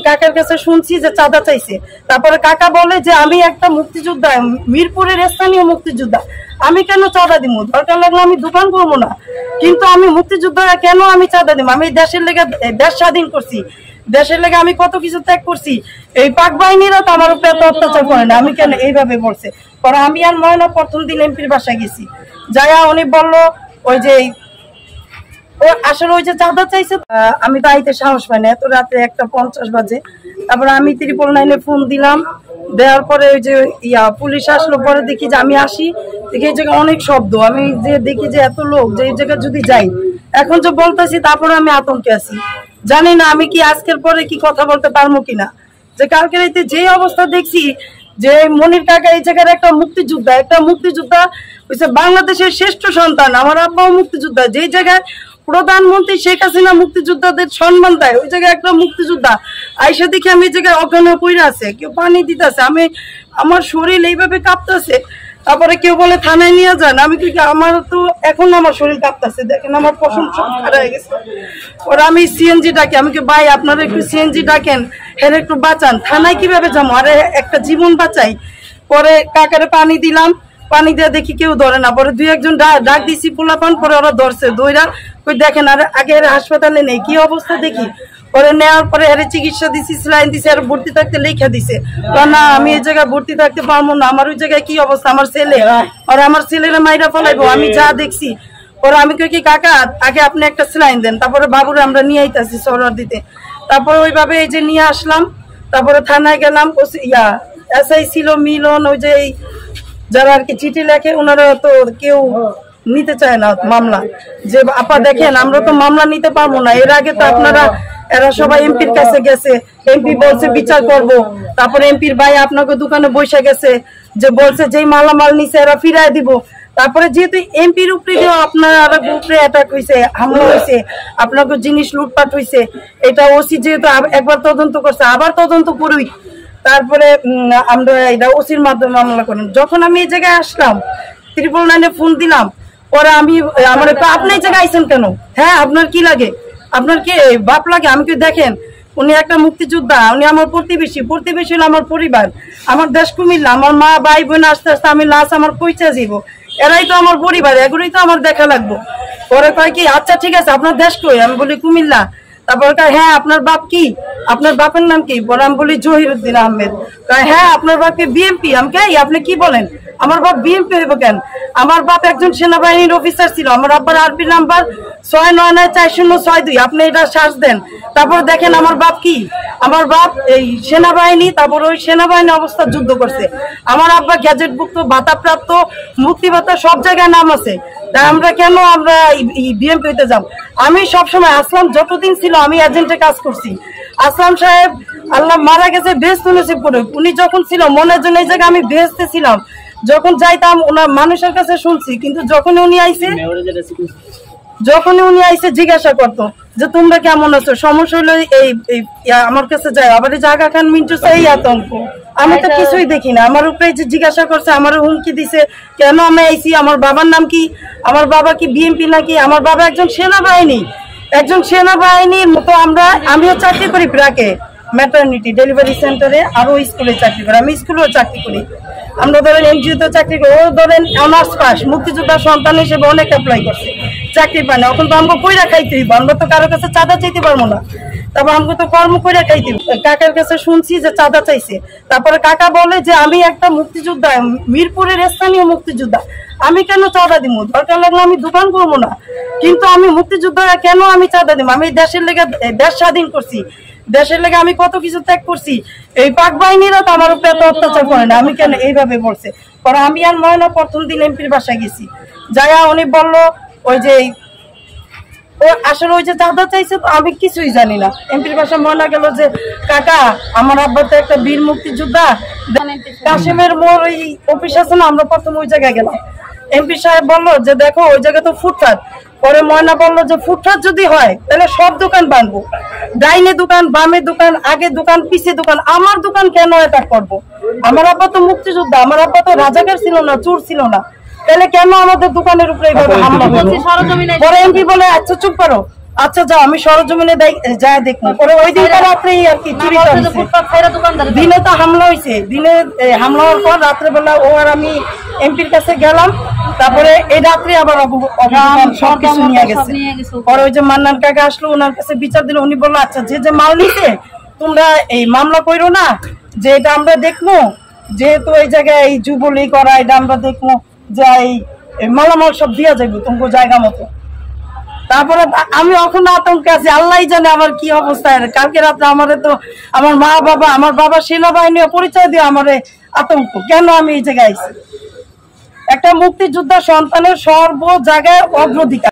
কাকার কাছে শুনছি যে চাঁদা চাইছে। তারপরে কাকা বলে যে আমি একটা মুক্তিযোদ্ধা, মিরপুরের স্থানীয় মুক্তিযোদ্ধা, আমি কেন চাঁদা দিব? দরকার লাগলে আমি দোকান করবো না, কিন্তু আমি মুক্তিযোদ্ধা কেন আমি চাঁদা দিব? আমি দেশের লেগে দেশ স্বাধীন করছি, দেশের লেগে আমি কত কিছু ত্যাগ করছি। এই পাক বাহিনীরা তো আমার উপরে এত অত্যাচার করে না, আমি কেন? এইভাবে বলছে। পরে আমি আর ময়না প্রথম দিন এমপির বাসায় গেছি, যাইয়া উনি বললো ওই যে ও আসলে ওই যে চাঁদা চাইছে। আমি তো আইতে সাহস পাই না, এত রাতে 1:50 বাজে। তারপরে আমি 999 ফোন দিলাম, দেওয়ার পরে ওই যে পুলিশ আসলো। পরে দেখি যে আমি আসি, দেখি এই জায়গায় অনেক শব্দ, আমি যে দেখি যে এত লোক, যে এই জায়গায় যদি যাই এখন যে বলতেছি, তারপরে আমি আতঙ্কে আছি। জানি না আমি কি আজকের পরে কি কথা বলতে পারবো কিনা। যে কালকে রাতে যে অবস্থা দেখছি, যে মনির কাকা এই জায়গার একটা মুক্তিযোদ্ধা হচ্ছে বাংলাদেশের শ্রেষ্ঠ সন্তান। আমার আব্বাও মুক্তিযোদ্ধা, যে জায়গায় প্রধানমন্ত্রী শেখ হাসিনা মুক্তিযোদ্ধাদের সম্মান দেয়, ওই জায়গায় একটা মুক্তিযোদ্ধা আইসা দেখি আমি এই জায়গায় অজ্ঞান পড়ে আছে, কেউ পানি দিতেছে, আমি আমার শরীর এইভাবে কাঁপতেছে। তারপরে কেউ বলে থানায় নিয়ে যান, আমি কি আমার তো এখন আমার শরীর কাঁপতেছে, দেখেন আমার পশম সব খারাপ হয়ে গেছে। ওরা আমি সিএনজি ডাকি, আমি কি ভাই আপনারা একটু সিএনজি ডাকেন, হের একটু বাঁচান, থানায় কিভাবে যাবো, আরে একটা জীবন বাঁচাই। পরে কাকারে পানি দিলাম, পানি দিয়ে দেখি কেউ ধরে না। পরে 2-1 ডাক দিছি পোলাপান, পরে ওরা ধরছে, দইরা ওই দেখেন আর আগে হাসপাতালে নেই, কি অবস্থা দেখি। পরে নেওয়ার পরে আরে চিকিৎসা দিছি, স্যালাইন দিছে, আর ভর্তি থাকতে লেখা দিছে। না আমি এই জায়গায় ভর্তি থাকতে পারবো না, আমার ওই জায়গায় কি অবস্থা, আমার ছেলে আর আমার ছেলেরা মাইরা ফলাইবো, আমি যা দেখছি। পরে আমি কই কি কাকা আগে আপনি একটা স্যালাইন দেন, তারপরে বাবুরে আমরা নিয়ে আইতাছি সরোয়ার দিতে। তারপরে ওইভাবে এই যে নিয়ে আসলাম। তারপরে থানায় গেলাম, এসআই ছিল মিলন, ওই যে যারা আর কি চিঠি লেখে, ওনারা তো কেউ নিতে চায় না মামলা। যে আপা দেখেন আমরা তো মামলা নিতে পারবো না, এর আগে তো আপনারা এরা সবাই এমপির কাছে গেছে, এমপি বলছে বিচার করব। তারপরে এমপির ভাই আপনাকে দোকানে বসে গেছে, যে বলছে যেই মালামাল নিছে এরা ফিরাই দিব। তারপরে যেহেতু এমপির উপরে আপনার উপরে অ্যাটাক হয়েছে, হামলা হয়েছে, আপনাকে জিনিস লুটপাট হয়েছে, এটা ওসি যেহেতু একবার তদন্ত করছে, আবার তদন্ত করুই। তারপরে আমরা এটা ওসির মাধ্যমে মামলা করেন। যখন আমি এই জায়গায় আসলাম, 999 ফোন দিলাম। পরে আমি আমার আপনি এই জায়গায় আইছেন কেন? হ্যাঁ আপনার কি লাগে, আপনার কি বাপ লাগে? আমি কি দেখেন উনি একটা মুক্তিযোদ্ধা, উনি আমার প্রতিবেশী হলো আমার পরিবার, আমার দেশ কুমিল্লা, আমার মা ভাই বোন আস্তে আস্তে আমি লাশ আমার পৌঁছে যাব, এরাই তো আমার পরিবার, এগুলোই তো আমার দেখা লাগবো। পরে কয় কি আচ্ছা ঠিক আছে আপনার দেশ কই? আমি বলি কুমিল্লা। তারপর হ্যাঁ আপনার বাপ কি, আপনার বাপের নাম কি? পরে আমি বলি জহিরুদ্দিন আহমেদ। হ্যাঁ আপনার বাপকে বিএমপি। আমি কে আপনি কি বলেন, আমার বাপ বিএমপি হইব কেন? আমার বাপ একজন সেনাবাহিনীর অফিসার ছিল, আমার আব্বার আরপি নাম্বার 6994062, আপনি এটা সার্চ দেন। তারপর দেখেন আমার বাপ কি, আমার বাপ এই সেনাবাহিনী, তারপর ওই সেনাবাহিনী অবস্থা যুদ্ধ করছে। আমার আব্বা গ্যাজেটভুক্ত, ভাতাপ্রাপ্ত, মুক্তি ভাতা সব জায়গায় নাম আছে। তাই আমরা কেন আমরা বিএমপি হইতে যাব? আমি সবসময় আসলাম যতদিন ছিল আমি এজেন্টে কাজ করছি। আসলাম সাহেব আল্লাহ মারা গেছে, বেহেশত নসিব করে। উনি যখন ছিল মনের জন্য এই জায়গায় আমি বেহেশতে ছিলাম, যখন যাইতাম ওনার মানুষের কাছে শুনছি। কিন্তু যখনই উনি আইসে জিজ্ঞাসা করতো যে তোমরা কেমন আছো, সমস্যা হলো এই আমার কাছে যায়। আবার এই জাগা খান মিন্টু এই আতঙ্ক, আমি তো কিছুই দেখি না। আমার উপরে যে জিজ্ঞাসা করছে, আমার হুমকি দিছে, কেন আমি আইসি, আমার বাবার নাম কি, আমার বাবা কি বিএমপি নাকি? আমার বাবা একজন সেনাবাহিনীর মতো। আমিও চাকরি করি প্রাকে ম্যাটারনিটি ডেলিভারি সেন্টারে, আরো স্কুলে চাকরি করি, আমি স্কুলেও চাকরি করি। আমরা ধরেন এনজিওতে চাকরি করি, ও ধরেন অনার্স পাস, মুক্তিযোদ্ধার সন্তান হিসেবে অনেক অ্যাপ্লাই করছে, চাকরি পায় না। এখন তো আমাকে কইরা খাইতে হইব, আমরা তো কারোর কাছে চাঁদা চাইতে পারবো না, তারপর আমাকে তো কর্ম কইরা খাইতে হইব। কাকার কাছে শুনছি যে চাঁদা চাইছে। তারপরে কাকা বলে যে আমি একটা মুক্তিযোদ্ধা, মিরপুরের স্থানীয় মুক্তিযোদ্ধা, আমি কেন চাঁদা দিব? দরকার লাগলে আমি দোকান করবো না, কিন্তু আমি মুক্তিযোদ্ধা কেন আমি চাঁদা দিব? আমি দেশের লেগে দেশ স্বাধীন করছি, দেশের লেগে আমি কত কিছু ত্যাগ করছি। এই পাক বাহিনীরা তো আমার উপরে এত অত্যাচার করে না, আমি কেন? এইভাবে বলছে। পরে আমি আর ময়না প্রথম দিন এমপির বাসায় গেছি, যাইয়া উনি বললো ওই যে ও আসলে ওই যে চাঁদা চাইছে, তো আমি কিছুই জানি না। এমপির বাসায় ময়না গেল যে কাকা আমার আব্বা তো একটা বীর মুক্তিযোদ্ধা, কাশেমের মোড় ওই অফিস আছে না, আমরা প্রথম ওই জায়গায় গেলাম। এমপি সাহেব বললো যে দেখো ওই জায়গায় তো ফুটপাত। পরে ময়না বললো যে ফুটপাত যদি হয় তাহলে সব দোকান বানবো, ডাইনে দোকান, বামে দোকান, আগে দোকান, পিছে দোকান, আমার দোকান কেন এটা করবো? আমার আব্বা তো মুক্তিযোদ্ধা, আমার আব্বা তো রাজাকার ছিল না, চোর ছিল না, তাহলে কেন আমাদের দোকানের উপরে এইভাবে হামলা হচ্ছে? পরে এমপি বলে আচ্ছা চুপ করো, আচ্ছা যাও, আমি সরজমিনে যায় দেখবো। পরে ওই দিনটা রাত্রেই আর কি চুরি দিনে তো হামলা হয়েছে, দিনে হামলা হওয়ার পর রাত্রেবেলা ও আর আমি এমপির কাছে গেলাম, তারপরে এই রাত্রে আবার সবকিছু নিয়ে গেছে। পরে ওই যে মান্নান কাকা আসলো, ওনার কাছে বিচার দিল। উনি বললো আচ্ছা যে মাল নিছে তোমরা এই মামলা করো না, যে এটা আমরা দেখবো, যেহেতু এই জায়গায় এই যুবলীগ করা, এটা আমরা দেখবো যে এই মালামাল সব দিয়া যাবো তোমার জায়গা মতো। তারপরে আমি এখন আতঙ্কে আছি, আল্লাহ জানে আমার কি অবস্থা। কালকে রাত্রে আমারে তো আমার মা বাবা, আমার বাবা সেনাবাহিনী পরিচয় দিয়ে আমারে আতঙ্ক, কেন আমি এই জায়গায় আইছি। একটা মুক্তিযোদ্ধা সন্তানের সর্ব জায়গায় অগ্রাধিকার।